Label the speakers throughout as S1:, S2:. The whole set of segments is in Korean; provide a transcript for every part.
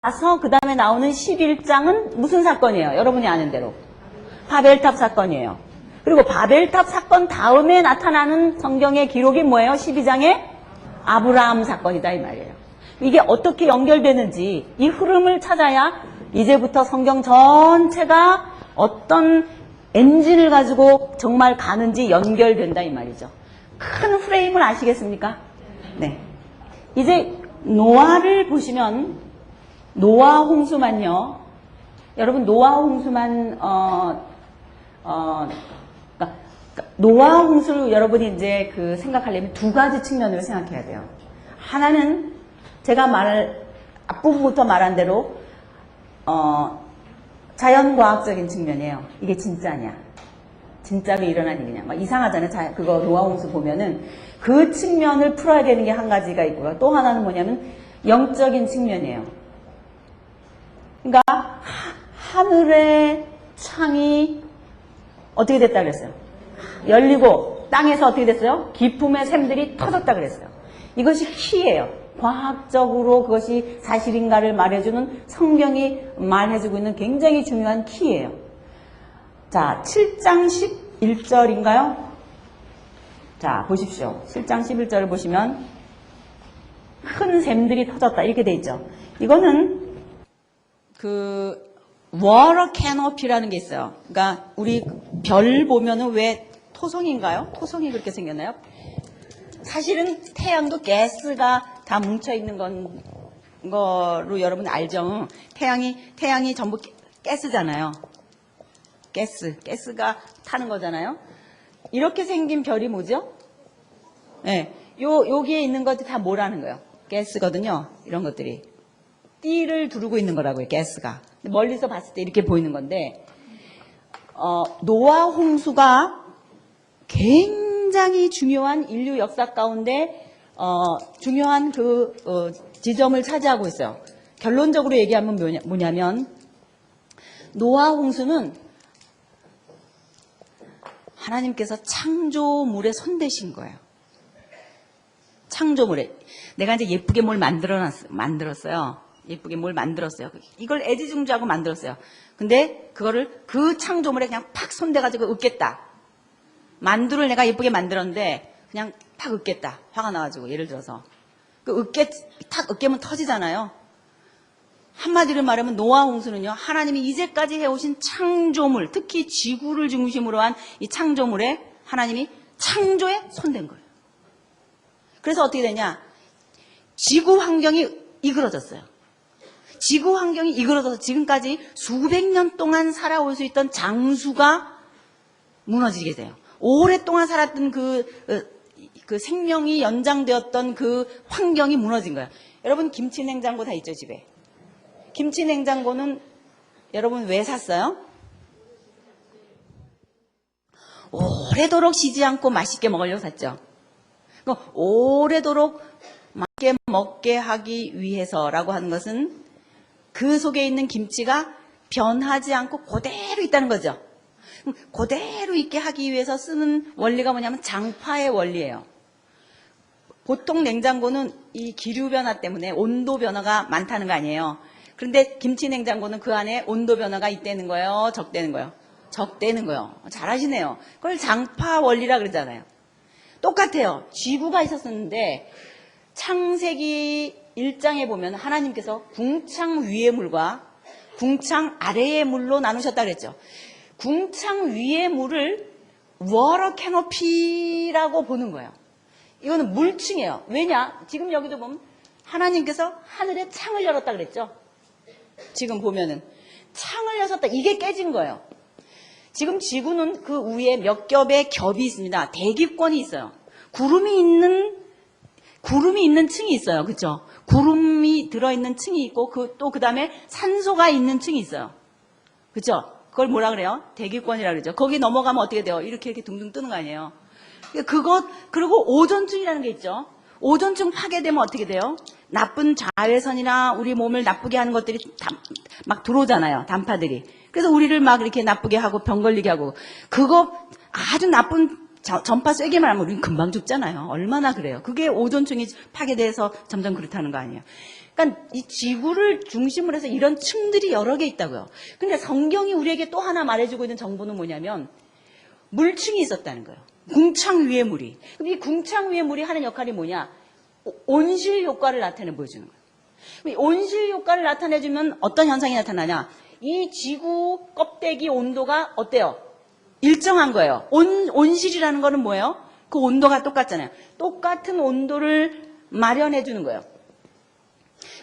S1: 나서 그 다음에 나오는 11장은 무슨 사건이에요? 여러분이 아는 대로 바벨탑 사건이에요. 그리고 바벨탑 사건 다음에 나타나는 성경의 기록이 뭐예요? 12장에 아브라함 사건이다 이 말이에요. 이게 어떻게 연결되는지 이 흐름을 찾아야 이제부터 성경 전체가 어떤 엔진을 가지고 정말 가는지 연결된다 이 말이죠. 큰 프레임을 아시겠습니까? 네. 이제 노아를 보시면 노아 홍수만요. 여러분 노아 홍수만 그러니까 노아 홍수를 여러분이 이제 생각하려면 두 가지 측면으로 생각해야 돼요. 하나는 제가 앞부분부터 말한 대로 자연과학적인 측면이에요. 이게 진짜냐? 진짜로 일어난 일이냐? 막 이상하잖아요. 그거 노아 홍수 보면은 그 측면을 풀어야 되는 게 한 가지가 있고요. 또 하나는 뭐냐면 영적인 측면이에요. 그러니까 하늘의 창이 어떻게 됐다 그랬어요? 열리고 땅에서 어떻게 됐어요? 기품의 샘들이 터졌다 그랬어요. 이것이 키예요. 과학적으로 그것이 사실인가를 말해주는 성경이 말해주고 있는 굉장히 중요한 키예요. 자, 7장 11절인가요? 자, 보십시오. 7장 11절을 보시면 큰 샘들이 터졌다 이렇게 돼 있죠. 이거는 워터 캐노피라는 게 있어요. 그러니까 우리 별 보면은 왜 토성인가요? 토성이 그렇게 생겼나요? 사실은 태양도 가스가 다 뭉쳐 있는 거로 여러분 알죠? 태양이 전부 가스잖아요. 가스가 타는 거잖아요. 이렇게 생긴 별이 뭐죠? 네, 여기에 있는 것들이 다 뭐라는 거예요? 가스거든요. 이런 것들이. 띠를 두르고 있는 거라고요, 가스가. 멀리서 봤을 때 이렇게 보이는 건데, 노아 홍수가 굉장히 중요한 인류 역사 가운데, 중요한 지점을 차지하고 있어요. 결론적으로 얘기하면 뭐냐면, 노아 홍수는 하나님께서 창조물에 손대신 거예요. 창조물에. 내가 이제 예쁘게 뭘 만들었어요. 예쁘게 뭘 만들었어요. 이걸 애지중지하고 만들었어요. 근데 그거를 그 창조물에 그냥 팍 손대가지고 읊겠다. 만두를 내가 예쁘게 만들었는데 그냥 팍 읊겠다. 화가 나가지고 예를 들어서 탁 읊게면 터지잖아요. 한마디로 말하면 노아 홍수는요. 하나님이 이제까지 해오신 창조물, 특히 지구를 중심으로 한 이 창조물에 하나님이 창조에 손댄 거예요. 그래서 어떻게 되냐? 지구 환경이 이그러졌어요. 지구 환경이 이그러져서 지금까지 수백 년 동안 살아올 수 있던 장수가 무너지게 돼요. 오랫동안 살았던 그 생명이 연장되었던 그 환경이 무너진 거예요. 여러분 김치 냉장고 다 있죠, 집에? 김치 냉장고는 여러분 왜 샀어요? 오래도록 쉬지 않고 맛있게 먹으려고 샀죠. 오래도록 맛있게 먹게 하기 위해서라고 하는 것은 그 속에 있는 김치가 변하지 않고 그대로 있다는 거죠. 그대로 있게 하기 위해서 쓰는 원리가 뭐냐면 장파의 원리예요. 보통 냉장고는 이 기류 변화 때문에 온도 변화가 많다는 거 아니에요. 그런데 김치 냉장고는 그 안에 온도 변화가 있다는 거예요? 적다는 거예요? 적다는 거예요. 잘하시네요. 그걸 장파 원리라 그러잖아요. 똑같아요. 지구가 있었는데 창세기 1장에 보면 하나님께서 궁창 위의 물과 궁창 아래의 물로 나누셨다 그랬죠. 궁창 위의 물을 워터 캐노피라고 보는 거예요. 이거는 물층이에요. 왜냐? 지금 여기도 보면 하나님께서 하늘에 창을 열었다 그랬죠. 지금 보면은 창을 여셨다. 이게 깨진 거예요. 지금 지구는 그 위에 몇 겹의 겹이 있습니다. 대기권이 있어요. 구름이 있는 층이 있어요. 그렇죠? 구름이 들어있는 층이 있고 또 그다음에 산소가 있는 층이 있어요. 그렇죠? 그걸 뭐라 그래요? 대기권이라 그러죠. 거기 넘어가면 어떻게 돼요? 이렇게 둥둥 뜨는 거 아니에요? 그리고 오존층이라는 게 있죠. 오존층 파괴되면 어떻게 돼요? 나쁜 자외선이나 우리 몸을 나쁘게 하는 것들이 막 들어오잖아요. 단파들이. 그래서 우리를 막 이렇게 나쁘게 하고 병 걸리게 하고 그거 아주 나쁜 전파 세게만 하면 우리는 금방 죽잖아요. 얼마나 그래요. 그게 오존층이 파괴돼서 점점 그렇다는 거 아니에요. 그러니까 이 지구를 중심으로 해서 이런 층들이 여러 개 있다고요. 근데 성경이 우리에게 또 하나 말해주고 있는 정보는 뭐냐면 물층이 있었다는 거예요. 궁창 위의 물이. 그럼 이 궁창 위의 물이 하는 역할이 뭐냐? 온실 효과를 나타내 보여주는 거예요. 온실 효과를 나타내주면 어떤 현상이 나타나냐? 이 지구 껍데기 온도가 어때요? 일정한 거예요. 온실이라는 거는 뭐예요? 그 온도가 똑같잖아요. 똑같은 온도를 마련해 주는 거예요.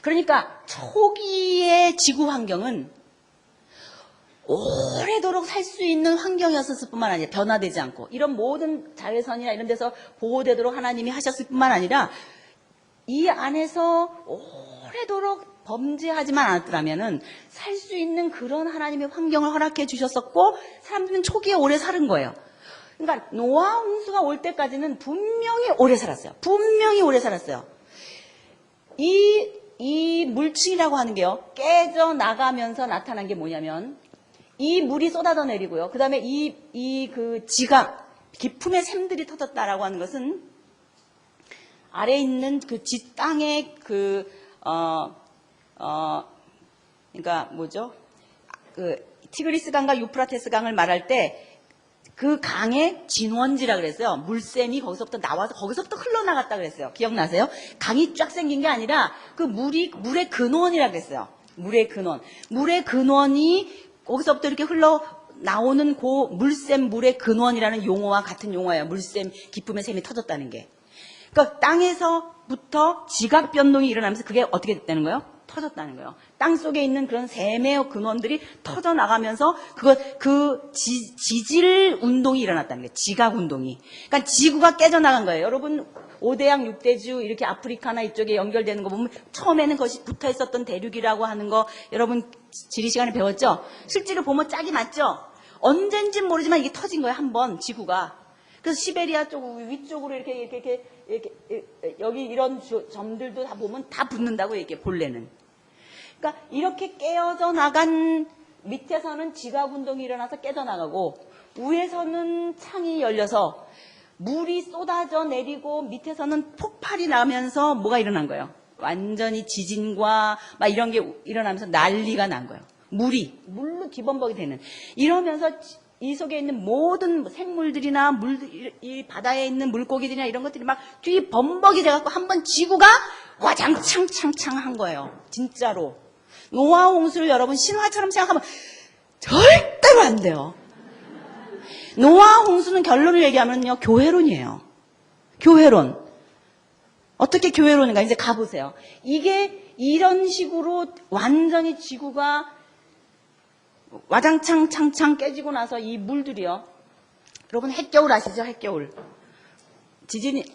S1: 그러니까 초기의 지구 환경은 오래도록 살 수 있는 환경이었을 뿐만 아니라 변화되지 않고 이런 모든 자외선이나 이런 데서 보호되도록 하나님이 하셨을 뿐만 아니라 이 안에서 오래도록 범죄하지만 않았더라면은 살 수 있는 그런 하나님의 환경을 허락해 주셨었고 사람들은 초기에 오래 사는 거예요. 그러니까 노아 홍수가 올 때까지는 분명히 오래 살았어요. 분명히 오래 살았어요. 이 물층이라고 하는 게요. 깨져 나가면서 나타난 게 뭐냐면 이 물이 쏟아져 내리고요. 그 다음에 그 지각, 기품의 샘들이 터졌다라고 하는 것은 아래에 있는 그 땅의 그러니까 뭐죠? 그 티그리스 강과 유프라테스 강을 말할 때 그 강의 진원지라 그랬어요. 물샘이 거기서부터 나와서 거기서부터 흘러나갔다 그랬어요. 기억나세요? 강이 쫙 생긴 게 아니라 그 물의 근원이라 그랬어요. 물의 근원. 물의 근원이 거기서부터 이렇게 흘러 나오는 그 물샘 물의 근원이라는 용어와 같은 용어예요. 물샘 기품의 샘이 터졌다는 게. 그러니까 땅에서부터 지각 변동이 일어나면서 그게 어떻게 됐다는 거예요? 터졌다는 거예요. 땅 속에 있는 그런 샘의 근원들이 터져 나가면서 지질 운동이 일어났다는 거예요. 지각 운동이. 그러니까 지구가 깨져 나간 거예요. 여러분 5대양 6대주 이렇게 아프리카나 이쪽에 연결되는 거 보면 처음에는 그것이 붙어 있었던 대륙이라고 하는 거 여러분 지리 시간에 배웠죠? 실제로 보면 짝이 맞죠? 언젠진 모르지만 이게 터진 거예요. 한번 지구가. 그래서 시베리아 쪽 위쪽으로 이렇게 여기 이런 점들도 다 보면 다 붙는다고 이게 본래는. 그러니까 이렇게 깨어져 나간 밑에서는 지각 운동이 일어나서 깨져 나가고 위에서는 창이 열려서 물이 쏟아져 내리고 밑에서는 폭발이 나면서 뭐가 일어난 거예요? 완전히 지진과 막 이런 게 일어나면서 난리가 난 거예요. 물로 기범벅이 되는. 이러면서 이 속에 있는 모든 생물들이나 이 바다에 있는 물고기들이나 이런 것들이 막 뒤 범벅이 돼갖고 한번 지구가 와장창창창한 거예요. 진짜로. 노아 홍수를 여러분 신화처럼 생각하면 절대로 안 돼요. 노아 홍수는 결론을 얘기하면요. 교회론이에요. 교회론. 어떻게 교회론인가 이제 가보세요. 이게 이런 식으로 완전히 지구가 와장창 창창 깨지고 나서 이 물들이요. 여러분 핵겨울 아시죠? 핵겨울. 지진이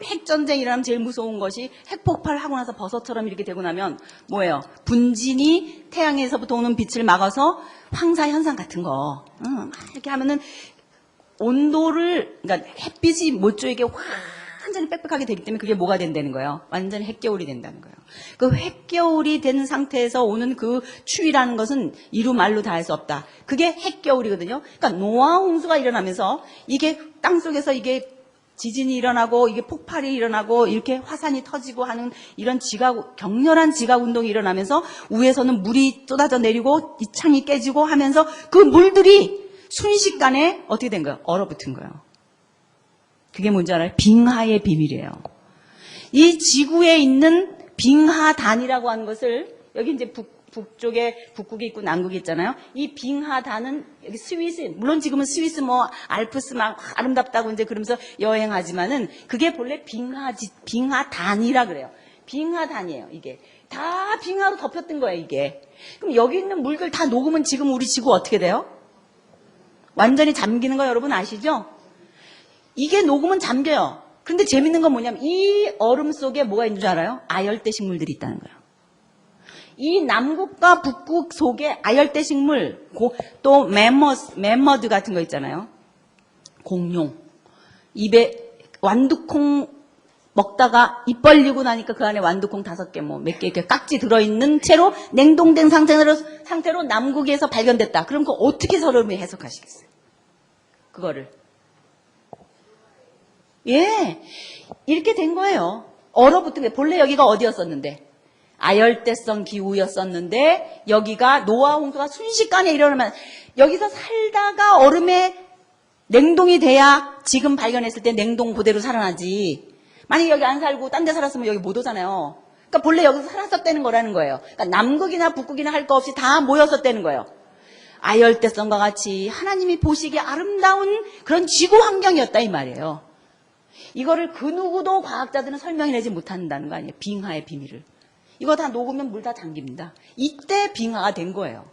S1: 핵전쟁이 일어나면 제일 무서운 것이 핵폭발하고 나서 버섯처럼 이렇게 되고 나면 뭐예요? 분진이 태양에서부터 오는 빛을 막아서 황사 현상 같은 거. 이렇게 하면은 온도를 그러니까 햇빛이 모쪽에게 완전히 빽빽하게 되기 때문에 그게 뭐가 된다는 거예요? 완전히 핵겨울이 된다는 거예요. 그 핵겨울이 된 상태에서 오는 그 추위라는 것은 이루 말로 다 할 수 없다. 그게 핵겨울이거든요. 그러니까 노아 홍수가 일어나면서 이게 땅속에서 이게 지진이 일어나고 이게 폭발이 일어나고 이렇게 화산이 터지고 하는 이런 격렬한 지각 운동이 일어나면서 위에서는 물이 쏟아져 내리고 이 창이 깨지고 하면서 그 물들이 순식간에 어떻게 된 거예요? 얼어붙은 거예요. 그게 뭔지 알아요? 빙하의 비밀이에요. 이 지구에 있는 빙하단이라고 하는 것을 여기 이제 북쪽에 북극이 있고 남극이 있잖아요. 이 빙하단은 여기 스위스, 물론 지금은 스위스 뭐 알프스 막 아름답다고 이제 그러면서 여행하지만은 그게 본래 빙하단이라 그래요. 빙하단이에요, 이게. 다 빙하로 덮였던 거예요, 이게. 그럼 여기 있는 물들 다 녹으면 지금 우리 지구 어떻게 돼요? 완전히 잠기는 거 여러분 아시죠? 이게 녹으면 잠겨요. 근데 재밌는 건 뭐냐면 이 얼음 속에 뭐가 있는 줄 알아요? 아열대 식물들이 있다는 거예요. 이 남극과 북극 속에 아열대 식물, 또 멤머드 같은 거 있잖아요. 공룡. 입에 완두콩 먹다가 입 벌리고 나니까 그 안에 완두콩 5개 뭐 몇 개 이렇게 깍지 들어있는 채로 냉동된 상태로 남극에서 발견됐다. 그럼 그거 어떻게 서로 해석하시겠어요? 그거를. 예. 이렇게 된 거예요. 얼어붙은 게 본래 여기가 어디였었는데. 아열대성 기후였었는데 여기가 노아 홍수가 순식간에 일어나면 여기서 살다가 얼음에 냉동이 돼야 지금 발견했을 때 냉동 그대로 살아나지. 만약에 여기 안 살고 딴 데 살았으면 여기 못 오잖아요. 그러니까 본래 여기서 살았었다는 거라는 거예요. 그러니까 남극이나 북극이나 할 거 없이 다 모였었다는 거예요. 아열대성과 같이 하나님이 보시기에 아름다운 그런 지구 환경이었다 이 말이에요. 이거를 그 누구도 과학자들은 설명해내지 못한다는 거 아니에요. 빙하의 비밀을. 이거 다 녹으면 물 다 잠깁니다. 이때 빙하가 된 거예요.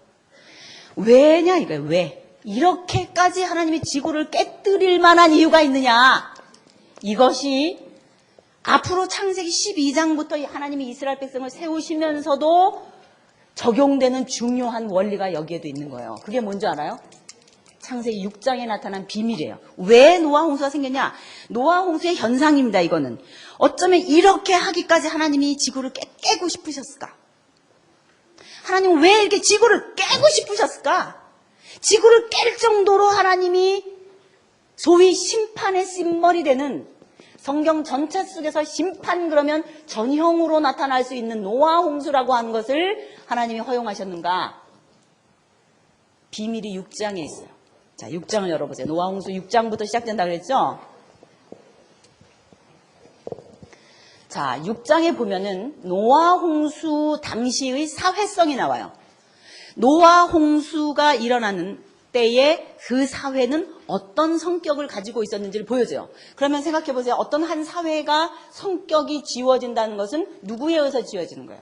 S1: 왜냐 이거예요. 왜? 이렇게까지 하나님이 지구를 깨뜨릴 만한 이유가 있느냐. 이것이 앞으로 창세기 12장부터 하나님이 이스라엘 백성을 세우시면서도 적용되는 중요한 원리가 여기에도 있는 거예요. 그게 뭔지 알아요? 창세기 6장에 나타난 비밀이에요. 왜 노아 홍수가 생겼냐? 노아 홍수의 현상입니다. 이거는 어쩌면 이렇게 하기까지 하나님이 지구를 깨고 싶으셨을까? 하나님은 왜 이렇게 지구를 깨고 싶으셨을까? 지구를 깰 정도로 하나님이 소위 심판의 심벌이 되는 성경 전체 속에서 심판 그러면 전형으로 나타날 수 있는 노아 홍수라고 하는 것을 하나님이 허용하셨는가? 비밀이 6장에 있어요. 자, 6장을 열어보세요. 노아 홍수 6장부터 시작된다고 그랬죠? 자, 6장에 보면은 노아 홍수 당시의 사회성이 나와요. 노아 홍수가 일어나는 때에 그 사회는 어떤 성격을 가지고 있었는지를 보여줘요. 그러면 생각해 보세요. 어떤 한 사회가 성격이 지워진다는 것은 누구에 의해서 지워지는 거예요?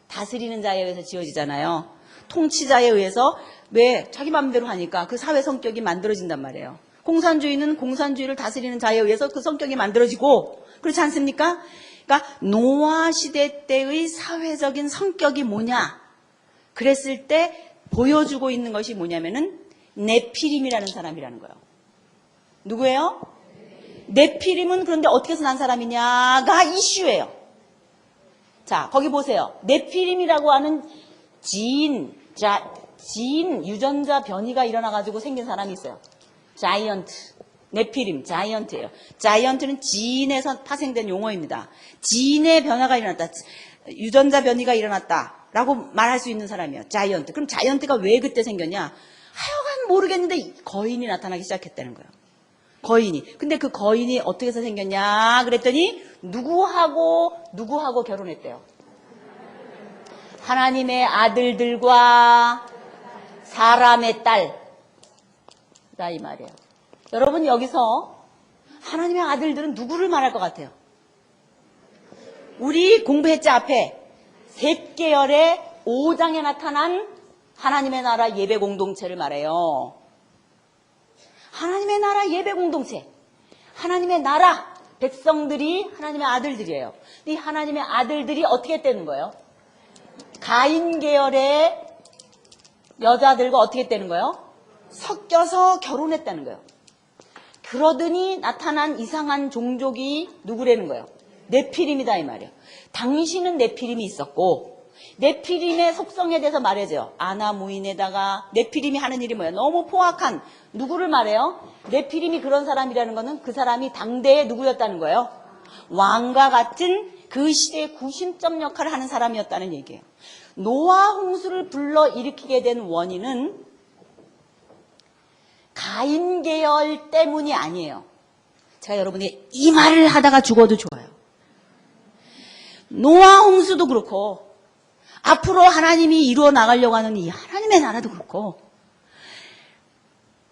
S1: 다스리는 자에 의해서 지워지잖아요. 통치자에 의해서 왜 자기 마음대로 하니까 그 사회 성격이 만들어진단 말이에요. 공산주의는 공산주의를 다스리는 자에 의해서 그 성격이 만들어지고 그렇지 않습니까? 그러니까 노아 시대 때의 사회적인 성격이 뭐냐? 그랬을 때 보여주고 있는 것이 뭐냐면은 네피림이라는 사람이라는 거예요. 누구예요? 네피림은 그런데 어떻게 해서 난 사람이냐가 이슈예요. 자, 거기 보세요. 네피림이라고 하는 지인 유전자 변이가 일어나가지고 생긴 사람이 있어요. 자이언트. 네피림, 자이언트예요. 자이언트는 지인에서 파생된 용어입니다. 지인의 변화가 일어났다. 유전자 변이가 일어났다라고 말할 수 있는 사람이에요. 자이언트. 그럼 자이언트가 왜 그때 생겼냐? 하여간 모르겠는데 거인이 나타나기 시작했다는 거예요. 거인이. 근데 그 거인이 어떻게 해서 생겼냐 그랬더니 누구하고 결혼했대요. 하나님의 아들들과 사람의 딸. 나 이 말이에요. 여러분 여기서 하나님의 아들들은 누구를 말할 것 같아요? 우리 공부했지 앞에 셋계열의 5장에 나타난 하나님의 나라 예배 공동체를 말해요. 하나님의 나라 예배 공동체. 하나님의 나라 백성들이 하나님의 아들들이에요. 이 하나님의 아들들이 어떻게 되는 거예요? 가인 계열의 여자들과 어떻게 되는 거예요? 섞여서 결혼했다는 거예요. 그러더니 나타난 이상한 종족이 누구라는 거예요? 네피림이다 이 말이에요. 당시는 네피림이 있었고 네피림의 속성에 대해서 말해줘요. 아나무인에다가 네피림이 하는 일이 뭐예요? 너무 포악한 누구를 말해요? 네피림이 그런 사람이라는 거는 그 사람이 당대의 누구였다는 거예요? 왕과 같은 그 시대의 구심점 역할을 하는 사람이었다는 얘기예요. 노아 홍수를 불러일으키게 된 원인은 가인 계열 때문이 아니에요. 제가 여러분이 이 말을 하다가 죽어도 좋아요. 노아 홍수도 그렇고 앞으로 하나님이 이루어 나가려고 하는 이 하나님의 나라도 그렇고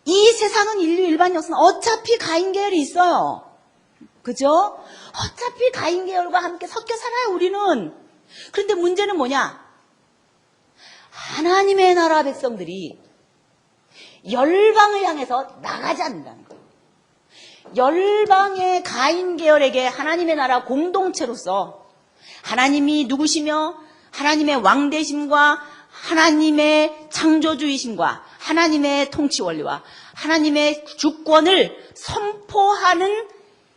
S1: 이 세상은 인류 일반적으로는 어차피 가인 계열이 있어요. 그죠? 어차피 가인 계열과 함께 섞여 살아요 우리는. 그런데 문제는 뭐냐? 하나님의 나라 백성들이 열방을 향해서 나가지 않는다는 거예요. 열방의 가인 계열에게 하나님의 나라 공동체로서 하나님이 누구시며 하나님의 왕대심과 하나님의 창조주의심과 하나님의 통치 원리와 하나님의 주권을 선포하는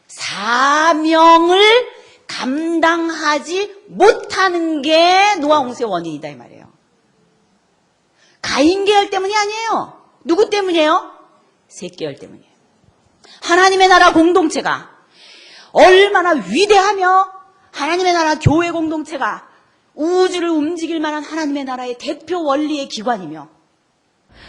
S1: 사명을 감당하지 못하는 게 노아 홍수의 원인이다 이 말이에요. 가인 계열 때문이 아니에요. 누구 때문이에요? 셋 계열 때문이에요. 하나님의 나라 공동체가 얼마나 위대하며 하나님의 나라 교회 공동체가 우주를 움직일 만한 하나님의 나라의 대표 원리의 기관이며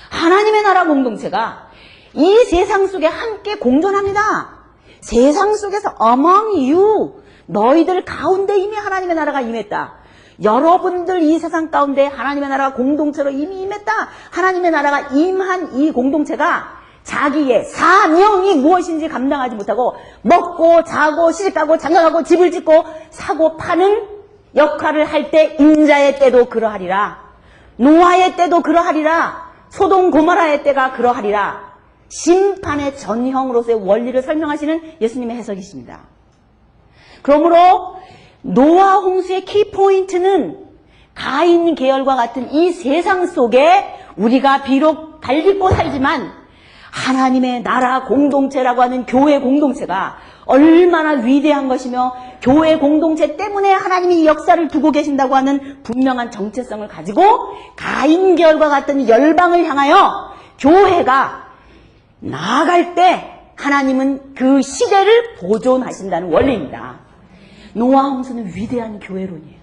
S1: 하나님의 나라 공동체가 이 세상 속에 함께 공존합니다. 세상 속에서 among you, 너희들 가운데 이미 하나님의 나라가 임했다. 여러분들 이 세상 가운데 하나님의 나라가 공동체로 이미 임했다. 하나님의 나라가 임한 이 공동체가 자기의 사명이 무엇인지 감당하지 못하고 먹고 자고 시집가고 장가가고 집을 짓고 사고 파는 역할을 할 때 인자의 때도 그러하리라. 노아의 때도 그러하리라. 소돔 고모라의 때가 그러하리라. 심판의 전형으로서의 원리를 설명하시는 예수님의 해석이십니다. 그러므로 노아 홍수의 키포인트는 가인 계열과 같은 이 세상 속에 우리가 비록 달딛고 살지만 하나님의 나라 공동체라고 하는 교회 공동체가 얼마나 위대한 것이며 교회 공동체 때문에 하나님이 역사를 두고 계신다고 하는 분명한 정체성을 가지고 가인 계열과 같은 열방을 향하여 교회가 나아갈 때 하나님은 그 시대를 보존하신다는 원리입니다. 노아 홍수는 위대한 교회론이에요.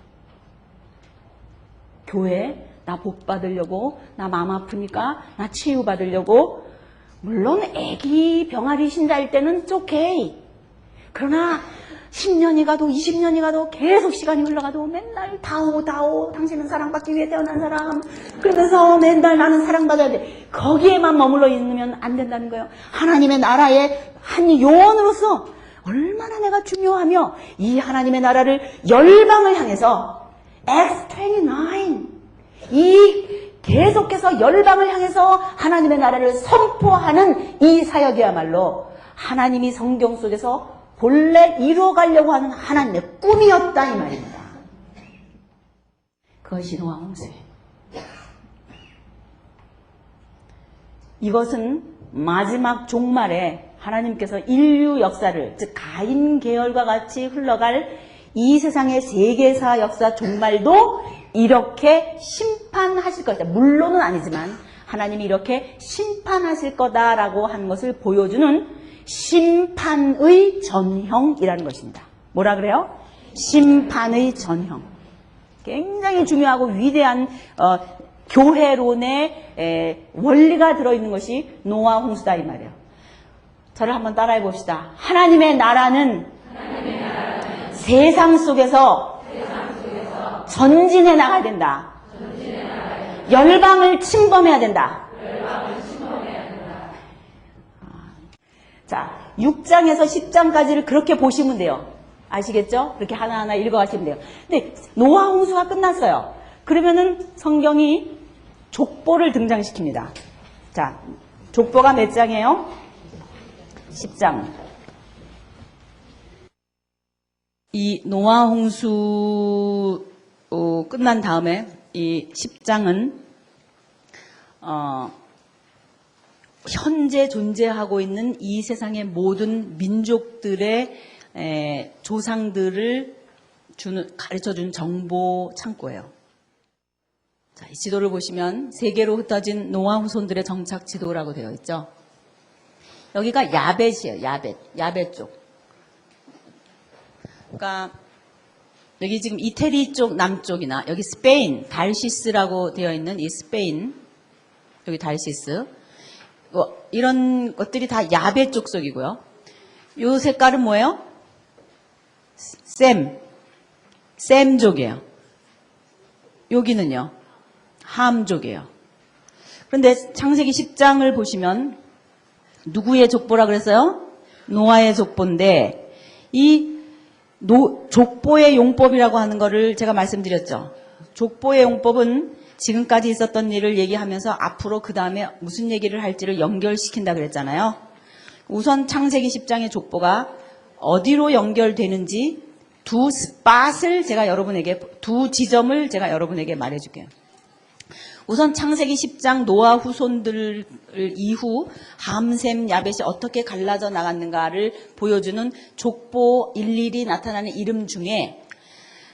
S1: 교회, 나 복 받으려고, 나 마음 아프니까, 나 치유 받으려고. 물론 애기 병아리 신자일 때는 오케이. 그러나 10년이 가도 20년이 가도 계속 시간이 흘러가도 맨날 다오 당신은 사랑받기 위해 태어난 사람 그러면서 맨날 나는 사랑받아야 돼. 거기에만 머물러 있으면 안 된다는 거예요. 하나님의 나라의 한 요원으로서 얼마나 내가 중요하며 이 하나님의 나라를 열방을 향해서 Acts 29 이 계속해서 열방을 향해서 하나님의 나라를 선포하는 이 사역이야말로 하나님이 성경 속에서 본래 이루어가려고 하는 하나님의 꿈이었다 이 말입니다. 그것이 노아 홍수예요. 이것은 마지막 종말에 하나님께서 인류 역사를 즉 가인 계열과 같이 흘러갈 이 세상의 세계사 역사 종말도 이렇게 심판하실 것이다. 물론은 아니지만 하나님이 이렇게 심판하실 거다라고 한 것을 보여주는 심판의 전형이라는 것입니다. 뭐라 그래요? 심판의 전형. 굉장히 중요하고 위대한 교회론의 원리가 들어있는 것이 노아 홍수다 이 말이에요. 저를 한번 따라해 봅시다. 하나님의 나라는 세상 속에서 전진해 나가야 된다. 열방을 침범해야 된다. 자, 6장에서 10장까지를 그렇게 보시면 돼요. 아시겠죠? 그렇게 하나하나 읽어가시면 돼요. 근데 노아 홍수가 끝났어요. 그러면은 성경이 족보를 등장시킵니다. 자, 족보가 몇 장이에요? 10장. 이 노아 홍수 끝난 다음에 이 10장은 현재 존재하고 있는 이 세상의 모든 민족들의 조상들을 가르쳐준 정보 창고예요. 자, 이 지도를 보시면 세계로 흩어진 노아 후손들의 정착 지도라고 되어 있죠. 여기가 야벳이에요. 야벳 쪽. 그러니까 여기 지금 이태리 쪽 남쪽이나 여기 스페인, 달시스라고 되어 있는 이 스페인, 여기 달시스. 이런 것들이 다 야벳 쪽 속이고요. 요 색깔은 뭐예요? 셈족이에요. 여기는요, 함족이에요. 그런데 창세기 10장을 보시면 누구의 족보라 그랬어요? 노아의 족보인데 이 족보의 용법이라고 하는 거를 제가 말씀드렸죠. 족보의 용법은 지금까지 있었던 일을 얘기하면서 앞으로 그 다음에 무슨 얘기를 할지를 연결시킨다 그랬잖아요. 우선 창세기 10장의 족보가 어디로 연결되는지 두 지점을 제가 여러분에게 말해줄게요. 우선 창세기 10장 노아 후손들 이후 함셈, 야벳이 어떻게 갈라져 나갔는가를 보여주는 족보 일일이 나타나는 이름 중에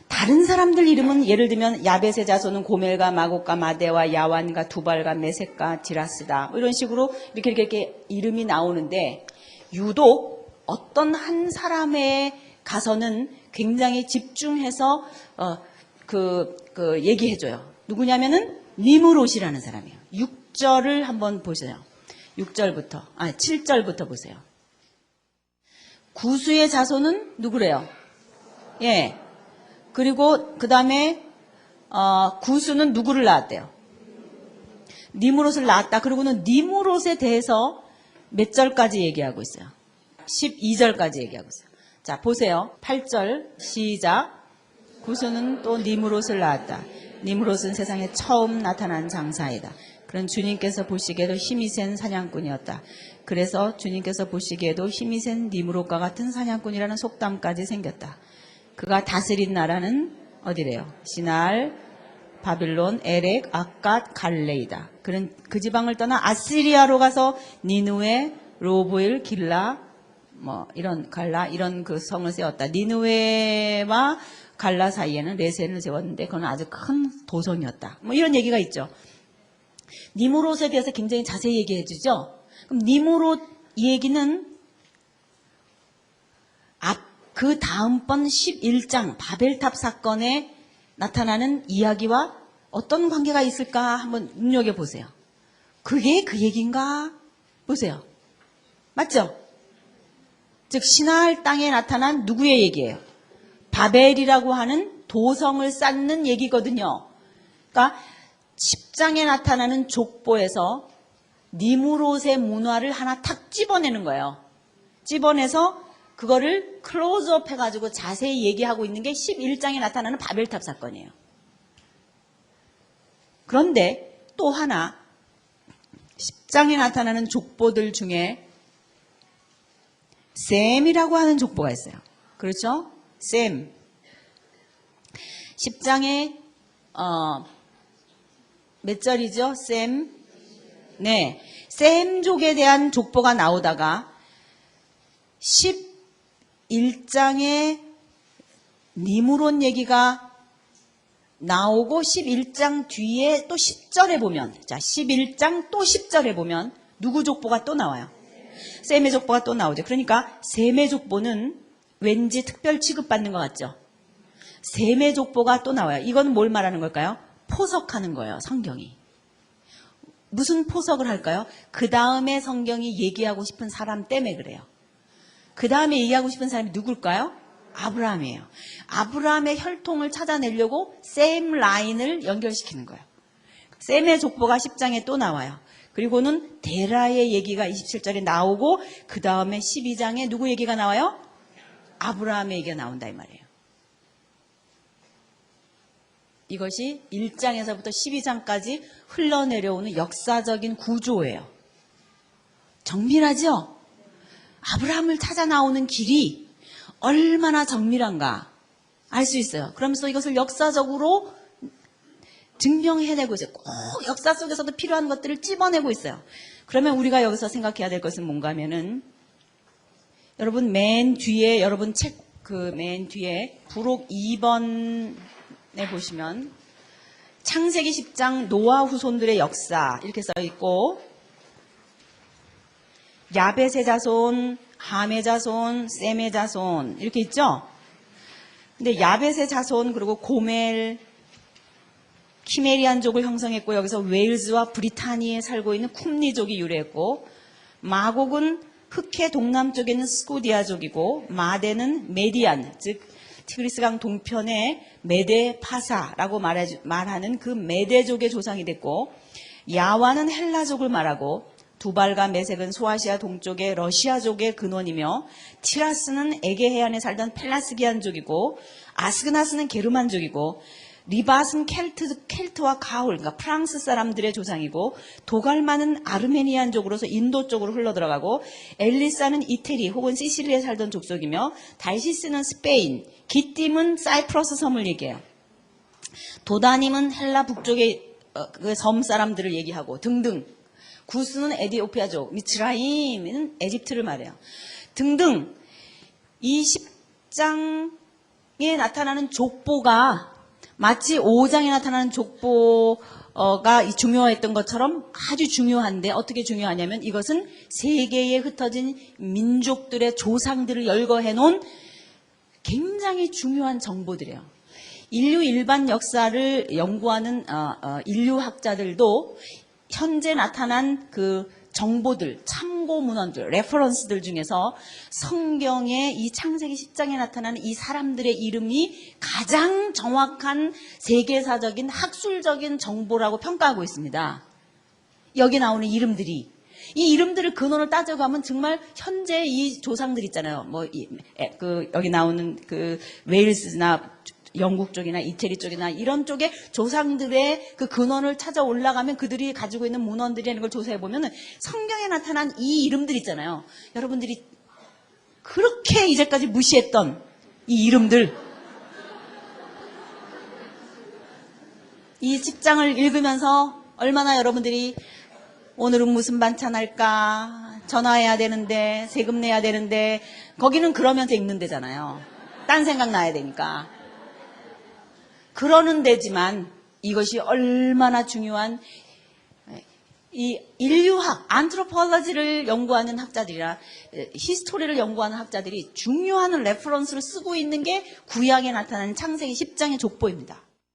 S1: 다른 사람들 이름은 예를 들면 야벳의 자손은 고멜과 마곡과 마대와 야완과 두발과 메섹과 디라스다. 이런 식으로 이렇게 이름이 나오는데 유독 어떤 한 사람에 가서는 굉장히 집중해서 얘기해줘요. 누구냐면은 니므롯이라는 사람이에요. 6절을 한번 보세요. 7절부터 보세요. 구스의 자손은 누구래요? 예. 그리고 그 다음에 구스는 누구를 낳았대요? 니므롯을 낳았다. 그리고는 니므롯에 대해서 몇 절까지 얘기하고 있어요? 12절까지 얘기하고 있어요. 자, 보세요. 8절 시작. 구스는 또 니므롯을 낳았다. 니므롯은 세상에 처음 나타난 장사이다. 그런 주님께서 보시기에도 힘이 센 사냥꾼이었다. 그래서 주님께서 보시기에도 힘이 센 니므롯과 같은 사냥꾼이라는 속담까지 생겼다. 그가 다스린 나라는 어디래요? 시날, 바빌론, 에렉, 아갓, 갈레이다. 그는 그 지방을 떠나 아시리아로 가서 니누에, 로보일, 길라, 이런 그 성을 세웠다. 니누에와 갈라 사이에는 레센을 세웠는데 그건 아주 큰 도성이었다. 이런 얘기가 있죠. 니므롯에 대해서 굉장히 자세히 얘기해 주죠. 그럼 니므롯 이 얘기는 그 다음번 11장 바벨탑 사건에 나타나는 이야기와 어떤 관계가 있을까 한번 눈여겨보세요. 그게 그 얘기인가? 보세요. 맞죠? 즉 시나알 땅에 나타난 누구의 얘기예요? 바벨이라고 하는 도성을 쌓는 얘기거든요. 그러니까 10장에 나타나는 족보에서 니므롯의 문화를 하나 탁 집어내는 거예요. 집어내서 그거를 클로즈업 해가지고 자세히 얘기하고 있는 게 11장에 나타나는 바벨탑 사건이에요. 그런데 또 하나 10장에 나타나는 족보들 중에 셈이라고 하는 족보가 있어요. 그렇죠? 셈. 10장에 몇 절이죠? 셈. 네. 셈족에 대한 족보가 나오다가 11장에 니므롯 얘기가 나오고 11장 뒤에 또 10절에 보면 11장 또 10절에 보면 누구 족보가 또 나와요? 셈의 족보가 또 나오죠. 그러니까 셈의 족보는 왠지 특별 취급받는 것 같죠? 셈의 족보가 또 나와요. 이건 뭘 말하는 걸까요? 포석하는 거예요. 성경이. 무슨 포석을 할까요? 그 다음에 성경이 얘기하고 싶은 사람 때문에 그래요. 그 다음에 얘기하고 싶은 사람이 누굴까요? 아브라함이에요. 아브라함의 혈통을 찾아내려고 셈 라인을 연결시키는 거예요. 셈의 족보가 10장에 또 나와요. 그리고는 데라의 얘기가 27절에 나오고 그 다음에 12장에 누구 얘기가 나와요? 아브라함의 얘기가 나온다 이 말이에요. 이것이 1장에서부터 12장까지 흘러내려오는 역사적인 구조예요. 정밀하죠? 아브라함을 찾아 나오는 길이 얼마나 정밀한가 알 수 있어요. 그러면서 이것을 역사적으로 증명해내고 있어요. 꼭 역사 속에서도 필요한 것들을 찝어내고 있어요. 그러면 우리가 여기서 생각해야 될 것은 뭔가 하면은 여러분 맨 뒤에 여러분 책 그 맨 뒤에 부록 2번에 보시면 창세기 10장 노아 후손들의 역사 이렇게 써 있고 야벳의 자손, 함의 자손, 셈의 자손 이렇게 있죠. 근데 야벳의 자손 그리고 고멜, 키메리안족을 형성했고 여기서 웨일즈와 브리타니에 살고 있는 쿰리족이 유래했고 마곡은 흑해 동남쪽에 있는 스코디아족이고 마데는 메디안 즉 티그리스강 동편의 메데 파사라고 말하는 그 메데족의 조상이 됐고 야와는 헬라족을 말하고 두발과 메색은 소아시아 동쪽의 러시아족의 근원이며 티라스는 에게 해안에 살던 펠라스기안족이고 아스그나스는 게르만족이고 리밧은 켈트와 가울, 그러니까 프랑스 사람들의 조상이고 도갈마는 아르메니안족으로서 인도 쪽으로 흘러들어가고 엘리사는 이태리 혹은 시실리에 살던 족속이며 달시스는 스페인, 기띔은 사이프러스 섬을 얘기해요. 도다님은 헬라 북쪽의 그 섬 사람들을 얘기하고 등등. 구스는 에디오피아족, 미츠라임은 에집트를 말해요. 등등. 이 10장에 나타나는 족보가 마치 5장에 나타나는 족보가 중요했던 것처럼 아주 중요한데 어떻게 중요하냐면 이것은 세계에 흩어진 민족들의 조상들을 열거해 놓은 굉장히 중요한 정보들이에요. 인류 일반 역사를 연구하는 인류학자들도 현재 나타난 그 정보들, 참고 문헌들, 레퍼런스들 중에서 성경의 이 창세기 10장에 나타나는 이 사람들의 이름이 가장 정확한 세계사적인 학술적인 정보라고 평가하고 있습니다. 여기 나오는 이름들이. 이 이름들을 근원을 따져가면 정말 현재 이 조상들 있잖아요. 여기 나오는 그 웨일스나 영국 쪽이나 이태리 쪽이나 이런 쪽의 조상들의 그 근원을 찾아 올라가면 그들이 가지고 있는 문헌들이라는 걸 조사해 보면은 성경에 나타난 이 이름들 있잖아요. 여러분들이 그렇게 이제까지 무시했던 이 이름들, 이 10장을 읽으면서 얼마나 여러분들이 오늘은 무슨 반찬 할까? 전화해야 되는데, 세금 내야 되는데, 거기는 그러면서 읽는 데잖아요. 딴 생각 나야 되니까. 그러는 데지만 이것이 얼마나 중요한 이 인류학, 안트로폴로지를 연구하는 학자들이나 히스토리를 연구하는 학자들이 중요한 레퍼런스를 쓰고 있는 게 구약에 나타나는 창세기 10장의 족보입니다.